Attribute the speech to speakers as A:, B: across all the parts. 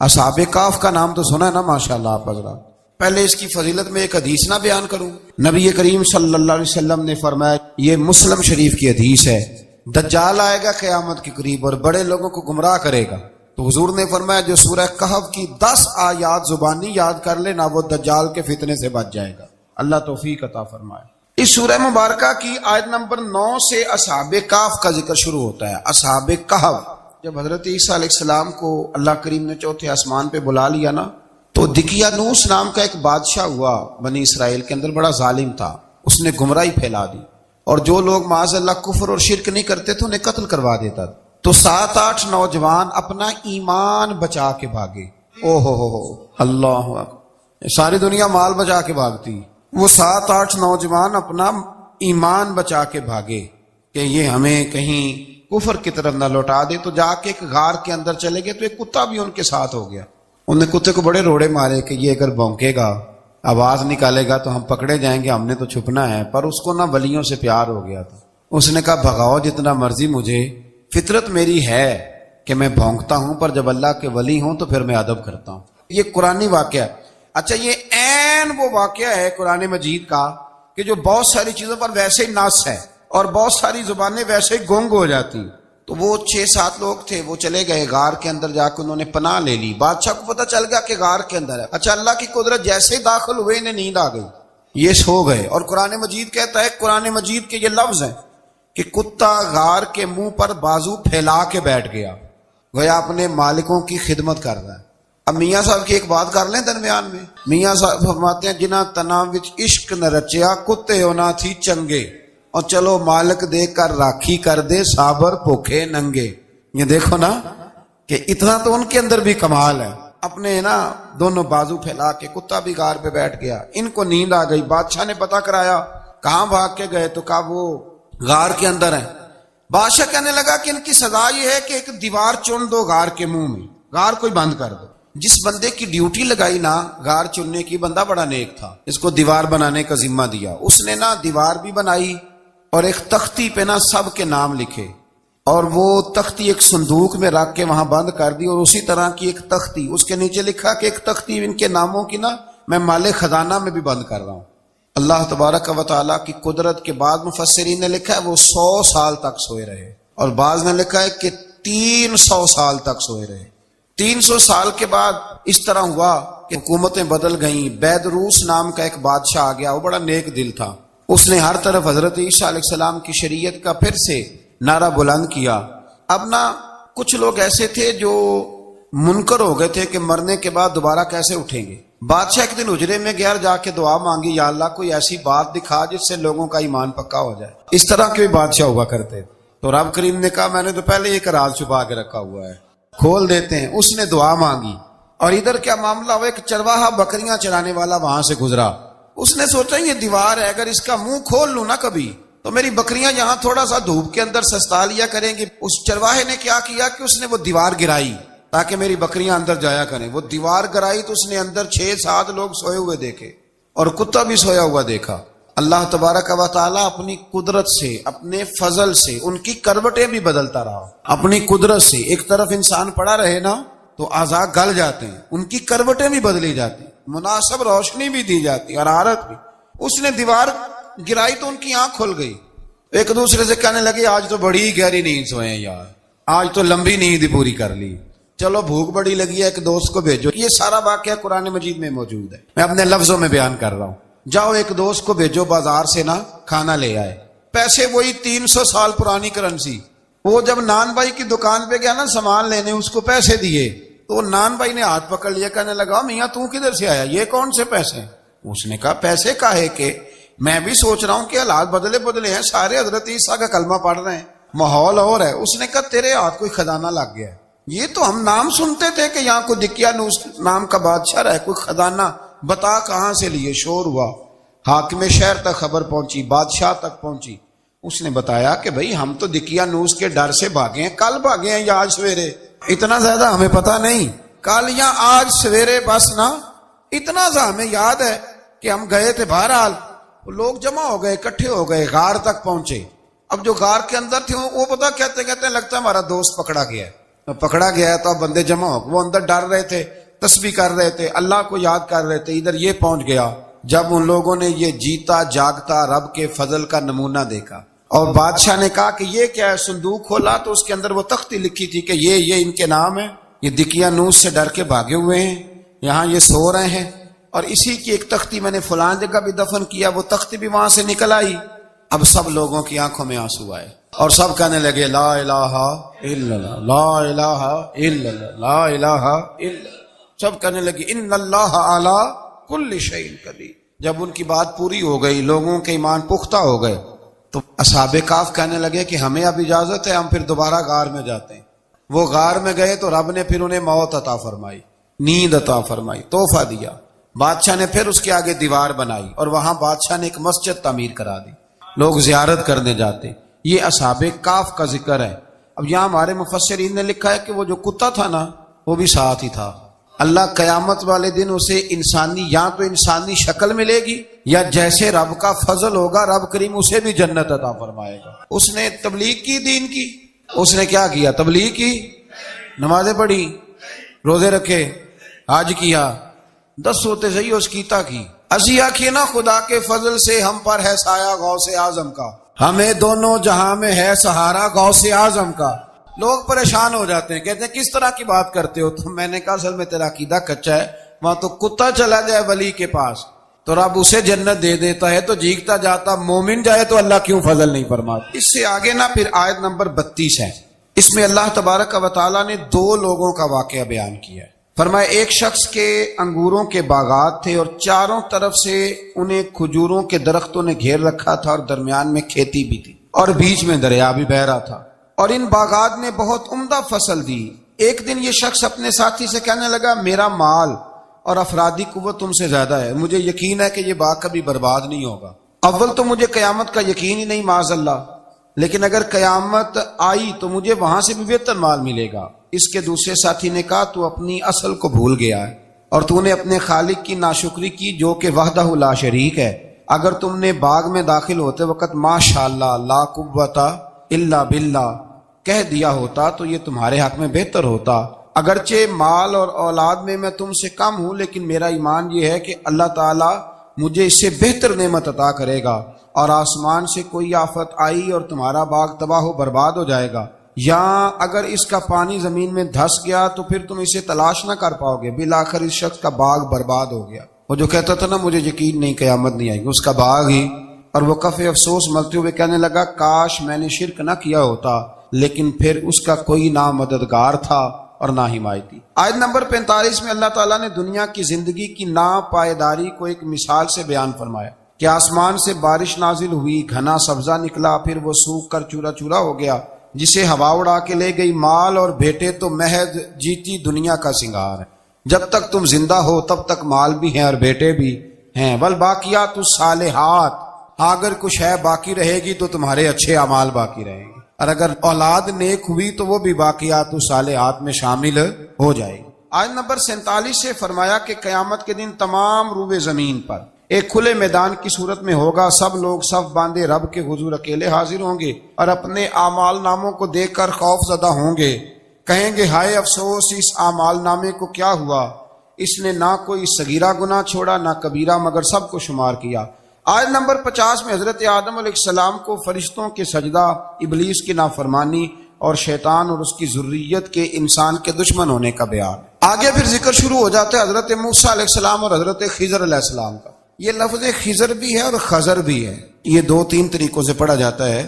A: اصحاب کہف کا نام تو سنا ہے نا ماشاءاللہ آپ حضرات. پہلے اس کی فضیلت میں ایک حدیث نہ بیان کروں. نبی کریم صلی اللہ علیہ وسلم نے فرمایا، یہ مسلم شریف کی حدیث ہے، دجال آئے گا قیامت کے قریب اور بڑے لوگوں کو گمراہ کرے گا. تو حضور نے فرمایا جو سورہ کہف کی 10 آیات زبانی یاد کر لے نا، وہ دجال کے فتنے سے بچ جائے گا. اللہ توفیق عطا فرمائے. اس سورہ مبارکہ کی آیت نمبر 9 سے اصحاب کہف کا ذکر شروع ہوتا ہے. اصحاب کہف، جب حضرت عیسیٰ علیہ السلام کو اللہ کریم نے چوتھے آسمان پہ بلا لیا نا، تو دقیانوس نام کا ایک بادشاہ ہوا بنی اسرائیل کے اندر، بڑا ظالم تھا. اس نے گمراہی پھیلا دی اور جو لوگ معاذ اللہ کفر اور شرک نہیں کرتے تھے انہیں قتل کروا دیتا. تو 7-8 نوجوان اپنا ایمان بچا کے بھاگے. او ہو اللہ اکبر، ساری دنیا مال بچا کے بھاگتی، وہ 7-8 نوجوان اپنا ایمان بچا کے بھاگے کہ یہ ہمیں کہیں کفر کی طرف نہ لوٹا دے. تو جا کے ایک غار کے اندر چلے گئے، تو ایک کتا بھی ان کے ساتھ ہو گیا. انہوں نے کتے کو بڑے روڑے مارے کہ یہ اگر بھونکے گا، آواز نکالے گا تو ہم پکڑے جائیں گے، ہم نے تو چھپنا ہے. پر اس کو نہ ولیوں سے پیار ہو گیا تھا. اس نے کہا بھگاؤ جتنا مرضی مجھے، فطرت میری ہے کہ میں بھونکتا ہوں، پر جب اللہ کے ولی ہوں تو پھر میں ادب کرتا ہوں. یہ قرآنی واقعہ ہے. اچھا، یہ عین وہ واقعہ ہے قرآن مجید کا کہ جو بہت ساری چیزوں پر ویسے ہی نص ہے اور بہت ساری زبانیں ویسے ہی گونگ ہو جاتی. تو وہ 6-7 لوگ تھے، وہ چلے گئے غار کے اندر، جا کے انہوں نے پناہ لے لی. بادشاہ کو پتہ چل گیا کہ غار کے اندر ہے. اچھا، اللہ کی قدرت، جیسے ہی داخل ہوئے انہیں نیند آ گئی، یہ سو گئے. اور قرآن مجید کہتا ہے، قرآن مجید کے یہ لفظ ہیں کہ کتا غار کے منہ پر بازو پھیلا کے بیٹھ گیا، گویا اپنے مالکوں کی خدمت کر رہا ہے. اب میاں صاحب کی ایک بات کر لیں درمیان میں. میاں صاحب فرماتے ہیں، جنہ تنا وچ عشق نہ رچیا، کتے ہونا تھی چنگے، اور چلو مالک دے کر راکھی کر دے، صابر بھوکے ننگے. یہ دیکھو نا کہ اتنا تو ان کے اندر بھی کمال ہے. اپنے نا دونوں بازو پھیلا کے، کتا بھی غار پہ بیٹھ گیا. ان کو نیند آ گئی. بادشاہ نے پتہ کرایا کہاں بھاگ کے گئے، تو کہا وہ غار کے اندر ہیں. بادشاہ کہنے لگا کہ ان کی سزا یہ ہے کہ ایک دیوار چن دو غار کے منہ میں، غار کوئی بند کر دو. جس بندے کی ڈیوٹی لگائی نا غار چننے کی، بندہ بڑا نیک تھا، اس کو دیوار بنانے کا ذمہ دیا. اس نے نا دیوار بھی بنائی اور ایک تختی پہ نا سب کے نام لکھے، اور وہ تختی ایک صندوق میں رکھ کے وہاں بند کر دی. اور اسی طرح کی ایک تختی اس کے نیچے لکھا کہ ایک تختی ان کے ناموں کی نا میں مال خزانہ میں بھی بند کر رہا ہوں. اللہ تبارک و تعالیٰ کی قدرت کے بعد مفسرین نے لکھا ہے وہ 100 سال تک سوئے رہے، اور بعض نے لکھا ہے کہ 300 سال تک سوئے رہے. 300 سال کے بعد اس طرح ہوا کہ حکومتیں بدل گئیں. بیدروس نام کا ایک بادشاہ آ گیا، وہ بڑا نیک دل تھا. اس نے ہر طرف حضرت عیسیٰ علیہ السلام کی شریعت کا پھر سے نعرہ بلند کیا. اب نا کچھ لوگ ایسے تھے جو منکر ہو گئے تھے کہ مرنے کے بعد دوبارہ کیسے اٹھیں گے. بادشاہ ایک دن حجرے میں گیا، جا کے دعا مانگی، یا اللہ کوئی ایسی بات دکھا جس سے لوگوں کا ایمان پکا ہو جائے. اس طرح کے بھی بادشاہ ہوا کرتے. تو رب کریم نے کہا میں نے تو پہلے ایک راز چھپا کے رکھا ہوا ہے، کھول دیتے ہیں. اس نے دعا مانگی، اور ادھر کیا معاملہ ہوا، ایک چرواہا بکریاں چرانے والا وہاں سے گزرا. اس نے سوچا یہ دیوار ہے، اگر اس کا منہ کھول لوں نا کبھی تو میری بکریاں یہاں تھوڑا سا دھوپ کے اندر سستا لیا کریں گی. اس چرواہے نے کیا کیا کہ اس نے وہ دیوار گرائی تاکہ میری بکریاں اندر جایا کریں. وہ دیوار گرائی تو اس نے اندر 6-7 لوگ سوئے ہوئے دیکھے، اور کتا بھی سویا ہوا دیکھا. اللہ تبارک و تعالیٰ اپنی قدرت سے، اپنے فضل سے ان کی کروٹیں بھی بدلتا رہا. اپنی قدرت سے ایک طرف انسان پڑا رہے نا تو اعضاء گل جاتے ہیں، ان کی کروٹیں بھی بدلی جاتی، مناسب روشنی بھی دی جاتی، حرارت بھی. اس نے دیوار گرائی تو ان کی آنکھ کھل گئی. ایک دوسرے سے کہنے لگے آج تو بڑی گہری نیند سوئے ہیں یار، آج تو لمبی نیند پوری کر لی، چلو بھوک بڑی لگی ہے ایک دوست کو بھیجو. یہ سارا واقعہ قرآن مجید میں موجود ہے، میں اپنے لفظوں میں بیان کر رہا ہوں. جاؤ ایک دوست کو بھیجو بازار سے نا کھانا لے آئے. پیسے وہی 300 سال پرانی کرنسی. وہ جب نان بھائی کی دکان پہ گیا نا سامان لینے، اس کو پیسے دیے تو نان بھائی نے ہاتھ پکڑ لیا، کہنے لگا میاں تو کدھر سے آیا، یہ کون سے پیسے؟ اس نے کہا پیسے کاہے کہ میں بھی سوچ رہا ہوں کہ حالات بدلے ہیں، سارے حضرت عیسیٰ کا کلمہ پڑھ رہے ہیں، ماحول اور ہے. اس نے کہا تیرے ہاتھ کوئی خزانہ لگ گیا ہے. یہ تو ہم نام سنتے تھے کہ یہاں کوئی دقیانوس نام کا بادشاہ رہے، کوئی خزانہ، بتا کہاں سے لیے. شور ہوا، حاکم شہر تک خبر پہنچی، بادشاہ تک پہنچی. اس نے بتایا کہ بھئی ہم تو دقیانوس کے ڈر سے بھاگے ہیں، کل بھاگے ہیں یا آج سویرے، اتنا زیادہ ہمیں پتہ نہیں، کل یا آج سویرے بس نا. اتنا سا ہمیں یاد ہے کہ ہم گئے تھے. بہرحال لوگ جمع ہو گئے، اکٹھے ہو گئے، غار تک پہنچے. اب جو غار کے اندر تھے وہ پتہ کہتے کہتے لگتا ہے ہمارا دوست پکڑا گیا ہے. پکڑا گیا ہے تو اب بندے جمع ہو، وہ اندر ڈر رہے تھے، تسبیح کر رہے تھے، اللہ کو یاد کر رہے تھے، ادھر یہ پہنچ گیا جب ان لوگوں نے یہ جیتا جاگتا رب کے فضل کا نمونہ دیکھا۔ اور بادشاہ نے کہا کہ یہ کیا ہے؟ صندوق کھولا تو اس کے اندر وہ تختی لکھی تھی کہ یہ ان کے نام ہے، یہ دقیانوس سے ڈر کے بھاگے ہوئے ہیں، یہاں یہ سو رہے ہیں، اور اسی کی ایک تختی میں نے فلان جگہ بھی دفن کیا، وہ تختی بھی وہاں سے نکل آئی۔ اب سب لوگوں کی آنکھوں میں آنسو آئے اور سب کہنے لگے لا الہ الا اللہ، لا الہ الا اللہ، لا الہ الا اللہ، سب کہنے لگے ان اللہ علی کل شیء قدیر۔ جب ان کی بات پوری ہو گئی، لوگوں کے ایمان پختہ ہو گئے، تو اصحاب کہف کہنے لگے کہ ہمیں اب اجازت ہے، ہم پھر دوبارہ غار میں جاتے ہیں۔ وہ غار میں گئے تو رب نے پھر انہیں موت عطا فرمائی، نیند عطا فرمائی، تحفہ دیا۔ بادشاہ نے پھر اس کے آگے دیوار بنائی اور وہاں بادشاہ نے ایک مسجد تعمیر کرا دی، لوگ زیارت کرنے جاتے۔ یہ اصحاب کہف کا ذکر ہے۔ اب یہاں ہمارے مفسرین نے لکھا ہے کہ وہ جو کتا تھا نا وہ بھی ساتھ ہی تھا۔ اللہ قیامت والے دن اسے انسانی، یا تو انسانی شکل ملے گی، یا جیسے رب کا فضل ہوگا رب کریم اسے بھی جنت عطا فرمائے گا۔ اس نے تبلیغ کی، دین کی، اس نے کیا کیا؟ تبلیغ کی، نمازیں پڑھی، روزے رکھے، حج کیا، 10 ہوتے صحیح اس کیتا کی۔ اسی آخیے نا خدا کے فضل سے ہم پر ہے سایہ غوث اعظم کا، ہمیں دونوں جہاں میں ہے سہارا غوث اعظم کا۔ لوگ پریشان ہو جاتے ہیں، کہتے ہیں کس طرح کی بات کرتے ہو؟ تو میں نے کہا اصل میں تیرا عقیدہ کچا ہے۔ وہاں تو کتا چلا جائے ولی کے پاس تو رب اسے جنت دے دیتا ہے، تو جیگتا جاتا مومن جائے تو اللہ کیوں فضل نہیں فرماتا؟ اس سے آگے نا پھر آیت نمبر 32 ہے، اس میں اللہ تبارک و تعالیٰ نے 2 لوگوں کا واقعہ بیان کیا ہے۔ فرمایا ایک شخص کے انگوروں کے باغات تھے اور چاروں طرف سے انہیں کھجوروں کے درختوں نے گھیر رکھا تھا اور درمیان میں کھیتی بھی تھی اور بیچ میں دریا بھی بہہ رہا تھا، اور ان باغات نے بہت عمدہ فصل دی۔ ایک دن یہ شخص اپنے ساتھی سے کہنے لگا میرا مال اور افرادی قوت تم سے زیادہ ہے، مجھے یقین ہے کہ یہ باغ کبھی برباد نہیں ہوگا۔ اول تو مجھے قیامت کا یقین ہی نہیں معاذ اللہ، لیکن اگر قیامت آئی تو مجھے وہاں سے بھی بہتر مال ملے گا۔ اس کے دوسرے ساتھی نے کہا تو اپنی اصل کو بھول گیا ہے اور تو نے اپنے خالق کی ناشکری کی جو کہ وحدہ لا شریک ہے۔ اگر تم نے باغ میں داخل ہوتے وقت ماشاءاللہ لا قوت الا باللہ کہہ دیا ہوتا تو یہ تمہارے حق میں بہتر ہوتا۔ اگرچہ مال اور اولاد میں تم سے کم ہوں، لیکن میرا ایمان یہ ہے کہ اللہ تعالیٰ مجھے اس سے بہتر نعمت عطا کرے گا، اور آسمان سے کوئی آفت آئی اور تمہارا باغ تباہ و برباد ہو جائے گا، یا اگر اس کا پانی زمین میں دھس گیا تو پھر تم اسے تلاش نہ کر پاؤ گے۔ بالآخر اس شخص کا باغ برباد ہو گیا۔ وہ جو کہتا تھا نا مجھے یقین نہیں قیامت نہیں آئے گی، اس کا باغ ہی۔ اور وہ کف افسوس ملتے ہوئے کہنے لگا کاش میں نے شرک نہ کیا ہوتا، لیکن پھر اس کا کوئی نہ مددگار تھا اور نہ حمایتی۔ آیت نمبر 45 میں اللہ تعالیٰ نے دنیا کی زندگی کی ناپائیداری کو ایک مثال سے بیان فرمایا کہ آسمان سے بارش نازل ہوئی، گھنا سبزہ نکلا، پھر وہ سوکھ کر چورا چورا ہو گیا، جسے ہوا اڑا کے لے گئی۔ مال اور بیٹے تو محض جیتی دنیا کا سنگار ہے، جب تک تم زندہ ہو تب تک مال بھی ہیں اور بیٹے بھی ہیں۔ والباقیات الصالحات، اگر کچھ ہے باقی رہے گی تو تمہارے اچھے اعمال باقی رہیں گے، اور اگر اولاد نیک ہوئی تو وہ بھی باقیات الصالحات میں شامل ہو جائے گی۔ آیت نمبر 47 سے فرمایا کہ قیامت کے دن تمام روئے زمین پر ایک کھلے میدان کی صورت میں ہوگا، سب لوگ صف باندھے رب کے حضور اکیلے حاضر ہوں گے اور اپنے اعمال ناموں کو دیکھ کر خوف زدہ ہوں گے، کہیں گے ہائے افسوس اس اعمال نامے کو کیا ہوا، اس نے نہ کوئی صغیرہ گناہ چھوڑا نہ کبیرہ، مگر سب کو شمار کیا۔ آیت نمبر 50 میں حضرت آدم علیہ السلام کو فرشتوں کے سجدہ، ابلیس کی نافرمانی اور شیطان اور اس کی ذریت کے انسان کے دشمن ہونے کا بیان۔ آگے پھر ذکر شروع ہو جاتا ہے حضرت موسیٰ علیہ السلام اور حضرت خضر علیہ السلام کا۔ یہ لفظ خضر بھی ہے اور خضر بھی ہے، یہ 2-3 طریقوں سے پڑھا جاتا ہے۔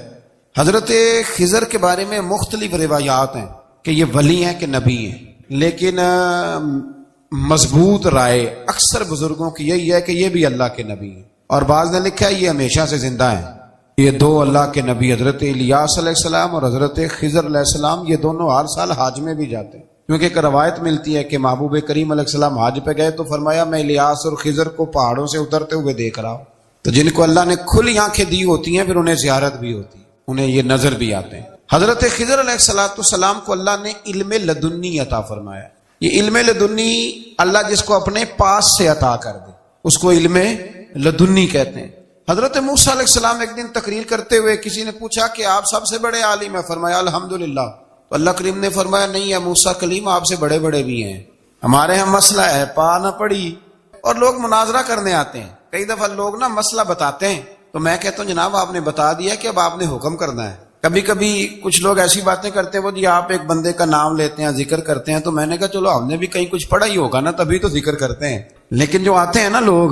A: حضرت خضر کے بارے میں مختلف روایات ہیں کہ یہ ولی ہیں کہ نبی ہیں، لیکن مضبوط رائے اکثر بزرگوں کی یہی ہے کہ یہ بھی اللہ کے نبی ہیں، اور بعض نے لکھا ہے یہ ہمیشہ سے زندہ ہیں۔ یہ 2 اللہ کے نبی حضرت الیاس علیہ السلام اور حضرت خضر علیہ السلام، یہ دونوں ہر سال حج میں بھی جاتے ہیں، کیونکہ ایک روایت ملتی ہے کہ محبوب کریم علیہ السلام حج پہ گئے تو فرمایا میں الیاس اور خضر کو پہاڑوں سے اترتے ہوئے دیکھ رہا ہوں۔ تو جن کو اللہ نے کھلی آنکھیں دی ہوتی ہیں پھر انہیں زیارت بھی ہوتی ہے، انہیں یہ نظر بھی آتے ہیں۔ حضرت خضر علیہ السلام کو اللہ نے علم لدنی عطا فرمایا۔ یہ علم لدنی اللہ جس کو اپنے پاس سے عطا کر دے اس کو علم لدنی کہتے ہیں۔ حضرت موسیٰ علیہ السلام ایک دن تقریر کرتے ہوئے کسی نے پوچھا کہ آپ سب سے بڑے عالم ہیں، فرمایا الحمدللہ تو اللہ کریم نے فرمایا نہیں ہے موسیٰ کلیم آپ سے بڑے بڑے بھی ہیں، ہمارے ہاں مسئلہ ہے پا نہ پڑی، اور لوگ مناظرہ کرنے آتے ہیں۔ کئی دفعہ لوگ نا مسئلہ بتاتے ہیں تو میں کہتا ہوں جناب آپ نے بتا دیا کہ اب آپ نے حکم کرنا ہے۔ کبھی کبھی کچھ لوگ ایسی باتیں کرتے ہیں وہ جی آپ ایک بندے کا نام لیتے ہیں ذکر کرتے ہیں، تو میں نے کہا چلو ہم نے بھی کہیں کچھ پڑھا ہی ہوگا نا تبھی تو ذکر کرتے ہیں، لیکن جو آتے ہیں نا لوگ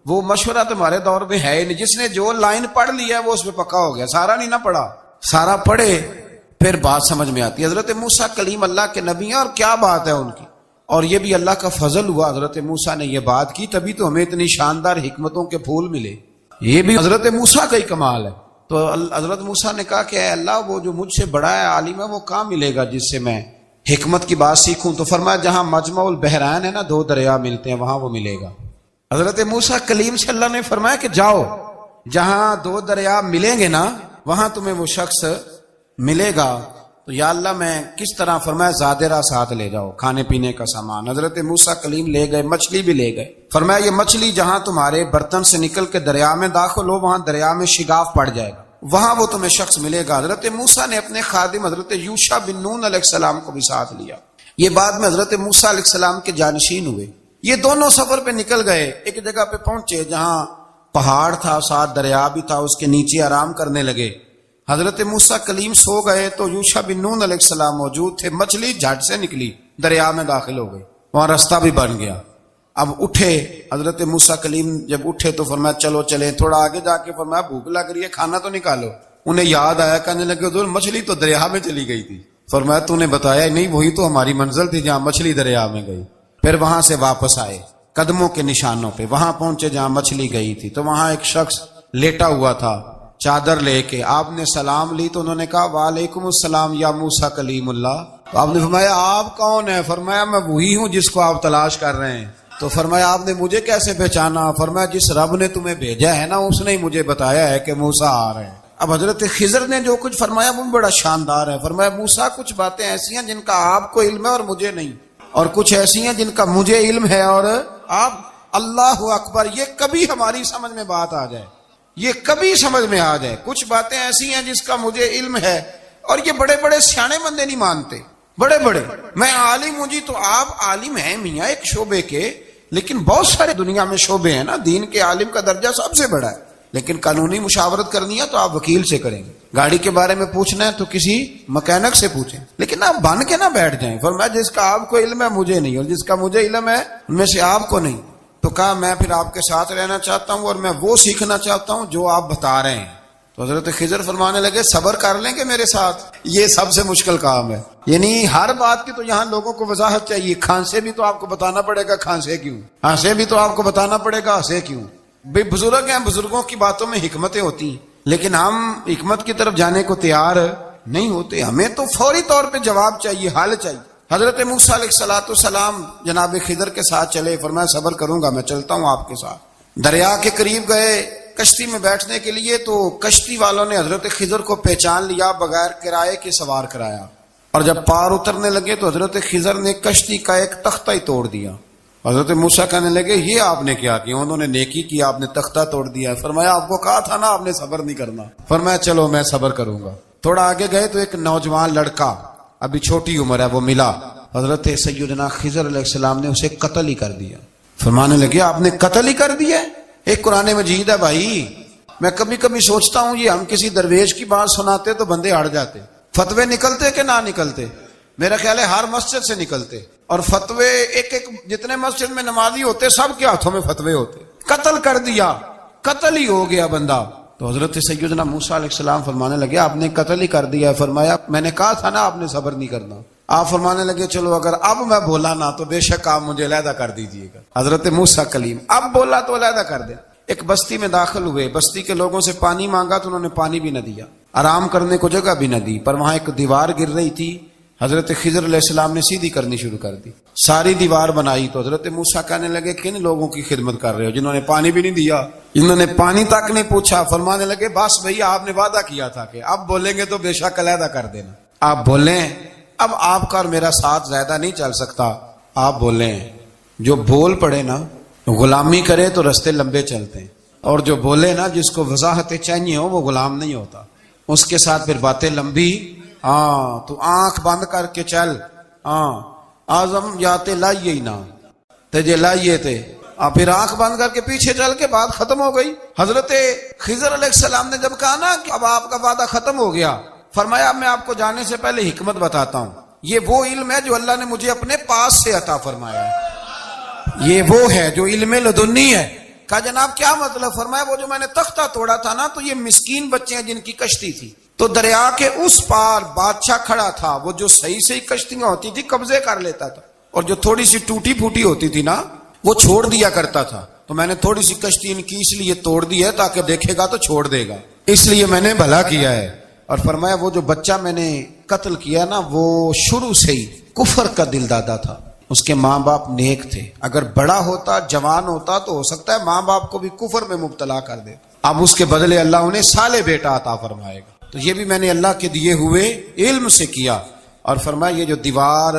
A: وہ مشورہ تمہارے دور میں ہے ہی نہیں، جس نے جو لائن پڑھ لیا ہے وہ اس پہ پکا ہو گیا، سارا نہیں نہ پڑھا، سارا پڑھے پھر بات سمجھ میں آتی ہے۔ حضرت موسیٰ کلیم اللہ کے نبی ہیں، اور کیا بات ہے ان کی، اور یہ بھی اللہ کا فضل ہوا حضرت موسیٰ نے یہ بات کی تبھی تو ہمیں اتنی شاندار حکمتوں کے پھول ملے، یہ بھی حضرت موسیٰ کا ہی کمال ہے۔ تو حضرت موسیٰ نے کہا کہ اے اللہ وہ جو مجھ سے بڑا ہے عالم ہے وہ کہاں ملے گا جس سے میں حکمت کی بات سیکھوں؟ تو فرمایا جہاں مجمع البحرین ہے نا، دو دریا ملتے ہیں، وہاں وہ ملے گا۔ حضرت موسیٰ کلیم سے اللہ نے فرمایا کہ جاؤ جہاں دو دریا ملیں گے نا وہاں تمہیں وہ شخص ملے گا۔ تو یا اللہ میں کس طرح؟ فرمایا زادرہ ساتھ لے جاؤ، کھانے پینے کا سامان۔ حضرت موسیٰ کلیم لے گئے، مچھلی بھی لے گئے۔ فرمایا یہ مچھلی جہاں تمہارے برتن سے نکل کے دریا میں داخل ہو وہاں دریا میں شگاف پڑ جائے گا، وہاں وہ تمہیں شخص ملے گا۔ حضرت موسیٰ نے اپنے خادم حضرت یوشع بن نون علیہ السلام کو بھی ساتھ لیا، یہ بعد میں حضرت موسیٰ علیہ السلام کے جانشین ہوئے۔ یہ دونوں سفر پہ نکل گئے، ایک جگہ پہ پہنچے جہاں پہاڑ تھا، ساتھ دریا بھی تھا، اس کے نیچے آرام کرنے لگے۔ حضرت موسیٰ کلیم سو گئے تو یوشع بن نون علیہ السلام موجود تھے، مچھلی جھٹ سے نکلی، دریا میں داخل ہو گئی، وہاں راستہ بھی بن گیا۔ اب اٹھے حضرت موسیٰ کلیم، جب اٹھے تو فرمایا چلو چلیں، تھوڑا آگے جا کے فرمایا بھوک لگ رہی ہے کھانا تو نکالو۔ انہیں یاد آیا، کہنے لگے حضور مچھلی تو دریا میں چلی گئی تھی۔ فرمایا تو نے بتایا نہیں، وہی تو ہماری منزل تھی جہاں مچھلی دریا میں گئی۔ پھر وہاں سے واپس آئے قدموں کے نشانوں پہ، وہاں پہنچے جہاں مچھلی گئی تھی، تو وہاں ایک شخص لیٹا ہوا تھا چادر لے کے۔ آپ نے سلام لی تو انہوں نے کہا وعلیکم السلام یا موسیٰ کلیم اللہ۔ تو آپ نے فرمایا آپ کون ہیں؟ فرمایا میں وہی ہوں جس کو آپ تلاش کر رہے ہیں۔ تو فرمایا آپ نے مجھے کیسے پہچانا؟ فرمایا جس رب نے تمہیں بھیجا ہے نا اس نے ہی مجھے بتایا ہے کہ موسیٰ آ رہے ہیں۔ اب حضرت خضر نے جو کچھ فرمایا وہ بڑا شاندار ہے۔ فرمایا موسیٰ کچھ باتیں ایسی ہیں جن کا آپ کو علم ہے اور مجھے نہیں، اور کچھ ایسی ہیں جن کا مجھے علم ہے اور آپ۔ اللہ اکبر، یہ کبھی ہماری سمجھ میں بات آ جائے، یہ کبھی سمجھ میں آ جائے، کچھ باتیں ایسی ہیں جس کا مجھے علم ہے، اور یہ بڑے بڑے سیانے بندے نہیں مانتے، بڑے بڑے میں عالم ہوں جی، تو آپ عالم ہیں میاں ایک شعبے کے، لیکن بہت سارے دنیا میں شعبے ہیں نا، دین کے عالم کا درجہ سب سے بڑا ہے، لیکن قانونی مشاورت کرنی ہے تو آپ وکیل سے کریں گے، گاڑی کے بارے میں پوچھنا ہے تو کسی مکینک سے پوچھیں، لیکن آپ بن کے نہ بیٹھ جائیں۔ فرمایا جس کا آپ کو علم ہے مجھے نہیں، اور جس کا مجھے علم ہے ان میں سے آپ کو نہیں۔ تو کہا میں پھر آپ کے ساتھ رہنا چاہتا ہوں اور میں وہ سیکھنا چاہتا ہوں جو آپ بتا رہے ہیں۔ تو حضرت خضر فرمانے لگے صبر کر لیں گے میرے ساتھ، یہ سب سے مشکل کام ہے، یعنی ہر بات کی تو یہاں لوگوں کو وضاحت چاہیے، کھانسے بھی تو آپ کو بتانا پڑے گا کھانسے کیوں، ہنسے بھی تو آپ کو بتانا پڑے گا ہنسے کیوں۔ بے بزرگ ہیں، بزرگوں کی باتوں میں حکمتیں ہوتی ہیں، لیکن ہم حکمت کی طرف جانے کو تیار نہیں ہوتے، ہمیں تو فوری طور پہ جواب چاہیے، حل چاہیے۔ حضرت موسیٰ علیہ السلام جناب خضر کے ساتھ چلے، فرمایا صبر کروں گا، میں چلتا ہوں آپ کے ساتھ۔ دریا کے قریب گئے کشتی میں بیٹھنے کے لیے، تو کشتی والوں نے حضرت خضر کو پہچان لیا، بغیر کرائے کے سوار کرایا، اور جب پار اترنے لگے تو حضرت خضر نے کشتی کا ایک تختہ ہی توڑ دیا۔ حضرت موسیٰ کہنے لگے یہ آپ نے کیا کیا؟ انہوں نے نیکی کی، آپ نے تختہ توڑ دیا۔ فرمایا آپ کو کہا تھا نا آپ نے صبر نہیں کرنا۔ فرمایا چلو میں صبر کروں گا۔ تھوڑا آگے گئے تو ایک نوجوان لڑکا، ابھی چھوٹی عمر ہے، وہ ملا۔ حضرت سیدنا خضر علیہ السلام نے اسے قتل ہی کر دیا۔ فرمانے لگے آپ نے قتل ہی کر دیا؟ ایک قرآن مجید ہے بھائی، میں کبھی کبھی سوچتا ہوں یہ ہم کسی درویش کی بات سناتے تو بندے ہٹ جاتے، فتوے نکلتے کہ نہ نکلتے؟ میرا خیال ہے ہر مسجد سے نکلتے، اور فتوے ایک جتنے مسجد میں نمازی ہوتے سب کے ہاتھوں میں فتوے ہوتے۔ قتل کر دیا، قتل ہی ہو گیا بندہ۔ تو حضرت سیدنا موسیٰ علیہ السلام فرمانے لگے آپ نے قتل ہی کر دیا۔ فرمایا میں نے کہا تھا نا آپ نے صبر نہیں کرنا۔ آپ فرمانے لگے چلو اگر اب میں بولا نا تو بے شک آپ مجھے علیحدہ کر دیجئے گا۔ حضرت موسیٰ کلیم اب بولا تو علیحدہ کر دے۔ ایک بستی میں داخل ہوئے، بستی کے لوگوں سے پانی مانگا تو انہوں نے پانی بھی نہ دیا، آرام کرنے کو جگہ بھی نہ دی، پر وہاں ایک دیوار گر رہی تھی، حضرت خضر علیہ السلام نے سیدھی کرنی شروع کر دی، ساری دیوار بنائی۔ تو حضرت موسیٰ کہنے لگے کن لوگوں کی خدمت کر رہے ہو جنہوں نے پانی بھی نہیں دیا، جنہوں نے پانی تک نہیں پوچھا؟ فرمانے لگے بس بھیا آپ نے وعدہ کیا تھا کہ اب بولیں گے تو بے شک علیحدہ کر دینا، آپ بولیں، اب آپ کا اور میرا ساتھ زیادہ نہیں چل سکتا، آپ بولیں۔ جو بول پڑے نا، غلامی کرے تو رستے لمبے چلتے ہیں، اور جو بولے نا جس کو وضاحتیں چاہیے ہو وہ غلام نہیں ہوتا، اس کے ساتھ پھر باتیں لمبی ہاں تو آنکھ بند کر کے چل، ہاں آزم یاتے لائیے ہی نہ تجھے لائیے تھے، پھر آنکھ بند کر کے پیچھے چل کے بات ختم ہو گئی۔ حضرت خضر علیہ السلام نے جب کہا نا کہ اب آپ کا وعدہ ختم ہو گیا، فرمایا میں آپ کو جانے سے پہلے حکمت بتاتا ہوں، یہ وہ علم ہے جو اللہ نے مجھے اپنے پاس سے عطا فرمایا ہے، یہ وہ ہے جو علم لدنی ہے۔ کہا جناب کیا مطلب؟ فرمایا وہ جو میں نے تختہ توڑا تھا نا، تو یہ مسکین بچے ہیں جن کی کشتی تھی، تو دریا کے اس پار بادشاہ کھڑا تھا، وہ جو صحیح صحیح کشتیاں ہوتی تھی قبضے کر لیتا تھا، اور جو تھوڑی سی ٹوٹی پھوٹی ہوتی تھی نا وہ چھوڑ دیا کرتا تھا، تو میں نے تھوڑی سی کشتی ان کی اس لیے توڑ دی ہے تاکہ دیکھے گا تو چھوڑ دے گا، اس لیے میں نے بھلا کیا ہے۔ اور فرمایا وہ جو بچہ میں نے قتل کیا نا، وہ شروع سے ہی کفر کا دل دادا تھا، اس کے ماں باپ نیک تھے، اگر بڑا ہوتا جوان ہوتا تو ہو سکتا ہے ماں باپ کو بھی کفر میں مبتلا کر دے، اب اس کے بدلے اللہ انہیں صالح بیٹا عطا فرمائے گا، تو یہ بھی میں نے اللہ کے دیے ہوئے علم سے کیا۔ اور فرمایا یہ جو دیوار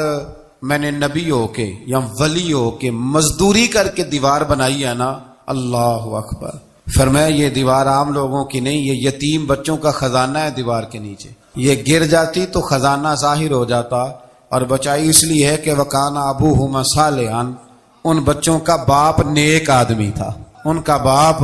A: میں نے نبی ہو کے یا ولی ہو کے مزدوری کر کے دیوار بنائی ہے نا، اللہ اکبر، فرمایا یہ دیوار عام لوگوں کی نہیں، یہ یتیم بچوں کا خزانہ ہے دیوار کے نیچے، یہ گر جاتی تو خزانہ ظاہر ہو جاتا، اور بچائی اس لیے ہے کہ وکان ابوہما صالحا، ان بچوں کا باپ نیک آدمی تھا، ان کا باپ،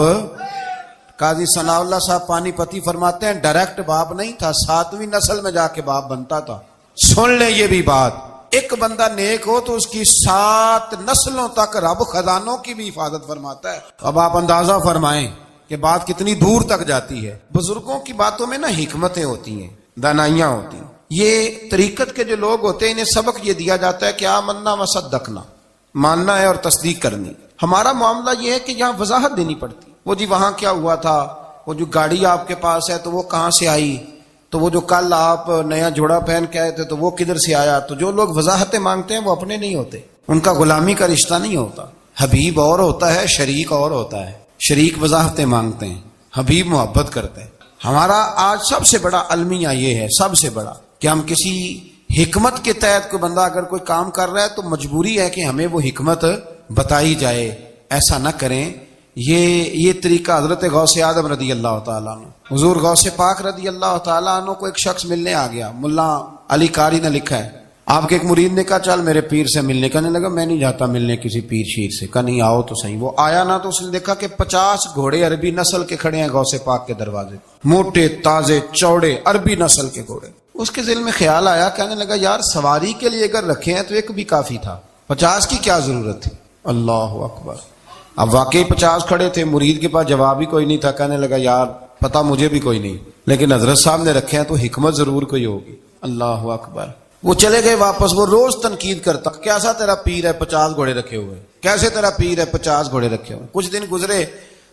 A: قاضی ثناء اللہ صاحب پانی پتی فرماتے ہیں ڈائریکٹ باپ نہیں تھا، 7ویں نسل میں جا کے باپ بنتا تھا۔ سن لیں یہ بھی بات، ایک بندہ نیک ہو تو اس کی 7 نسلوں تک رب خزانوں کی بھی حفاظت فرماتا ہے۔ اب آپ اندازہ فرمائیں کہ بات کتنی دور تک جاتی ہے۔ بزرگوں کی باتوں میں نا حکمتیں ہوتی ہیں، دانائیاں ہوتی ہیں۔ یہ طریقت کے جو لوگ ہوتے ہیں انہیں سبق یہ دیا جاتا ہے کہ آمنا وصدقنا، ماننا ہے اور تصدیق کرنی۔ ہمارا معاملہ یہ ہے کہ یہاں وضاحت دینی پڑتی، وہ جی وہاں کیا ہوا تھا، وہ جو گاڑی آپ کے پاس ہے تو وہ کہاں سے آئی، تو وہ جو کل آپ نیا جوڑا پہن کے آئے تھے تو وہ کدھر سے آیا۔ تو جو لوگ وضاحتیں مانگتے ہیں وہ اپنے نہیں ہوتے، ان کا غلامی کا رشتہ نہیں ہوتا۔ حبیب اور ہوتا ہے، شریک اور ہوتا ہے۔ شریک وضاحتیں مانگتے ہیں، حبیب محبت کرتے ہیں۔ ہمارا آج سب سے بڑا المیہ یہ ہے، سب سے بڑا، کہ ہم کسی حکمت کے تحت کوئی بندہ اگر کوئی کام کر رہا ہے تو مجبوری ہے کہ ہمیں وہ حکمت بتائی جائے، ایسا نہ کریں۔ یہ طریقہ حضرت غوث اعظم رضی اللہ تعالیٰ عنہ، حضور غوث پاک رضی اللہ تعالیٰ عنہ کو ایک شخص ملنے آ گیا، ملا علی قاری نے لکھا ہے، آپ کے ایک مرید نے کہا چل میرے پیر سے ملنے، کہنے لگا میں نہیں جاتا ملنے کسی پیر شیر سے، کہا نہیں آؤ تو صحیح۔ وہ آیا نا تو اس نے دیکھا کہ 50 گھوڑے عربی نسل کے کھڑے ہیں غوث پاک کے دروازے، موٹے تازے چوڑے عربی نسل کے گھوڑے۔ اس کے دل میں خیال آیا، کہنے لگا یار سواری کے لیے اگر رکھے ہیں تو ایک بھی کافی تھا، 50 کی کیا ضرورت تھی۔ اللہ اکبر۔ اب واقعی 50 کھڑے تھے، مرید کے پاس جواب ہی کوئی نہیں تھا، کہنے لگا یار پتہ مجھے بھی کوئی نہیں، لیکن حضرت صاحب نے رکھے ہیں تو حکمت ضرور کوئی ہوگی۔ اللہ اکبر۔ وہ چلے گئے واپس، وہ روز تنقید کرتا، کیسا تیرا پیر ہے 50 گھوڑے رکھے ہوئے، کیسے تیرا پیر ہے 50 گھوڑے رکھے ہوئے۔ کچھ دن گزرے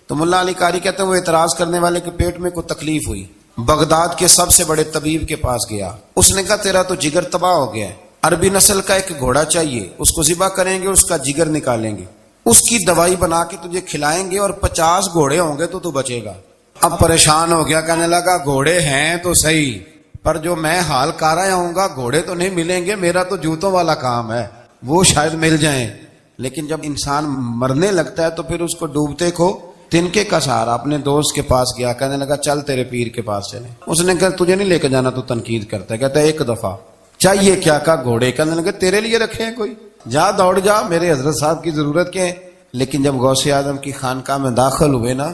A: تو ملا علی قاری کہتے ہیں وہ اعتراض کرنے والے کے پیٹ میں کوئی تکلیف ہوئی، بغداد کے سب سے بڑے طبیب کے پاس گیا، اس نے کہا تیرا تو جگر تباہ ہو گیا ہے، عربی نسل کا ایک گھوڑا چاہیے، اس کو ذبح کریں گے، اس کا جگر نکالیں گے، اس کی دوائی بنا کے تجھے کھلائیں گے، اور 50 گھوڑے ہوں گے تو بچے گا۔ اب پریشان ہو گیا، کہنے لگا گھوڑے ہیں تو صحیح، پر جو میں حال کر رہا ہوں گا گھوڑے تو نہیں ملیں گے، میرا تو جوتوں والا کام ہے، وہ شاید مل جائیں۔ لیکن جب انسان مرنے لگتا ہے تو پھر اس کو ڈوبتے کو تنکے کا سہارا۔ اپنے دوست کے پاس گیا، کہنے لگا چل تیرے پیر کے پاس چلیں۔ اس نے کہا تجھے نہیں لے کے جانا، تو تنقید کرتا ہے، کہتا ہے ایک دفعہ چاہیے کیا، کہا گھوڑے، کہنے لگا تیرے لیے رکھے ہیں کوئی، جا دوڑ جا، میرے حضرت صاحب کی ضرورت کیا ہے۔ لیکن جب غوث اعظم کی خانقاہ میں داخل ہوئے نا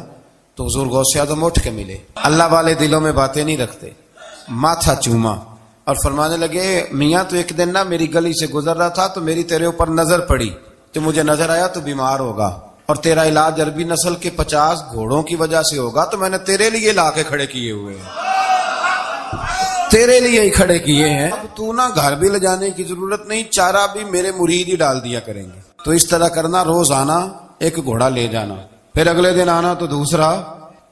A: تو حضور غوث اعظم اٹھ کے ملے، اللہ والے دلوں میں باتیں نہیں رکھتے، ماتھا چوما اور فرمانے لگے میاں تو ایک دن نا میری گلی سے گزر رہا تھا تو میری تیرے اوپر نظر پڑی، تو مجھے نظر آیا تو بیمار ہوگا اور تیرا علاج عربی نسل کے 50 گھوڑوں کی وجہ سے ہوگا، تو میں نے تیرے لیے لا کے کھڑے کیے ہوئے ہیں، تیرے لیے ہی کھڑے کیے ہیں، اب تو نا گھر بھی لے جانے کی ضرورت نہیں، چارہ بھی میرے مرید ہی ڈال دیا کریں گے۔ تو اس طرح کرنا، روز آنا ایک گھوڑا لے جانا، پھر اگلے دن آنا تو دوسرا۔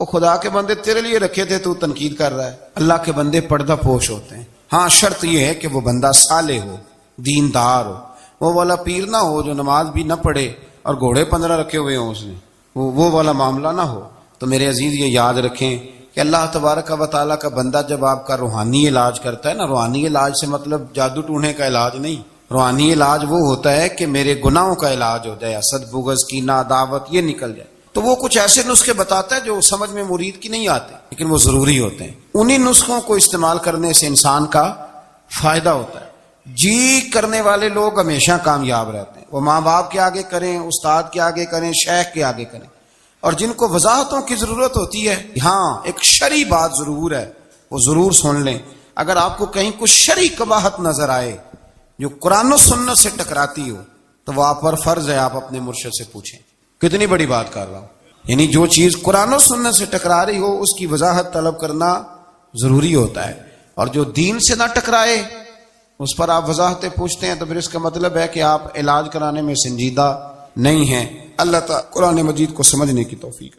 A: وہ خدا کے بندے تیرے لیے رکھے تھے، تو تنقید کر رہا ہے۔ اللہ کے بندے پردہ پوش ہوتے ہیں، ہاں شرط یہ ہے کہ وہ بندہ صالح ہو، دیندار ہو، وہ والا پیر نہ ہو جو نماز بھی نہ پڑھے اور گھوڑے 15 رکھے ہوئے ہوں اس نے، وہ والا معاملہ نہ ہو۔ تو میرے عزیز یہ یاد رکھیں کہ اللہ تبارک و تعالیٰ کا بندہ جب آپ کا روحانی علاج کرتا ہے نا، روحانی علاج سے مطلب جادو ٹونے کا علاج نہیں، روحانی علاج وہ ہوتا ہے کہ میرے گناہوں کا علاج ہو جائے، حسد بغض کینہ عداوت یہ نکل جائے، تو وہ کچھ ایسے نسخے بتاتا ہے جو سمجھ میں مرید کی نہیں آتے لیکن وہ ضروری ہوتے ہیں۔ انہی نسخوں کو استعمال کرنے سے انسان کا فائدہ ہوتا ہے. جی کرنے والے لوگ ہمیشہ کامیاب رہتے ہیں. وہ ماں باپ کے آگے کریں، استاد کے آگے کریں، شیخ کے آگے کریں. اور جن کو وضاحتوں کی ضرورت ہوتی ہے، ہاں ایک شرعی بات ضرور ہے، وہ ضرور سن لیں. اگر آپ کو کہیں کچھ شرعی قباحت نظر آئے جو قرآن و سنت سے ٹکراتی ہو تو وہ آپ پر فرض ہے آپ اپنے مرشد سے پوچھیں. کتنی بڑی بات کر رہا ہوں. یعنی جو چیز قرآن و سنت سے ٹکرا رہی ہو اس کی وضاحت طلب کرنا ضروری ہوتا ہے. اور جو دین سے نہ ٹکرائے اس پر آپ وضاحتیں پوچھتے ہیں تو پھر اس کا مطلب ہے کہ آپ علاج کرانے میں سنجیدہ نہیں ہیں. اللہ تعالیٰ قرآن مجید کو سمجھنے کی توفیق.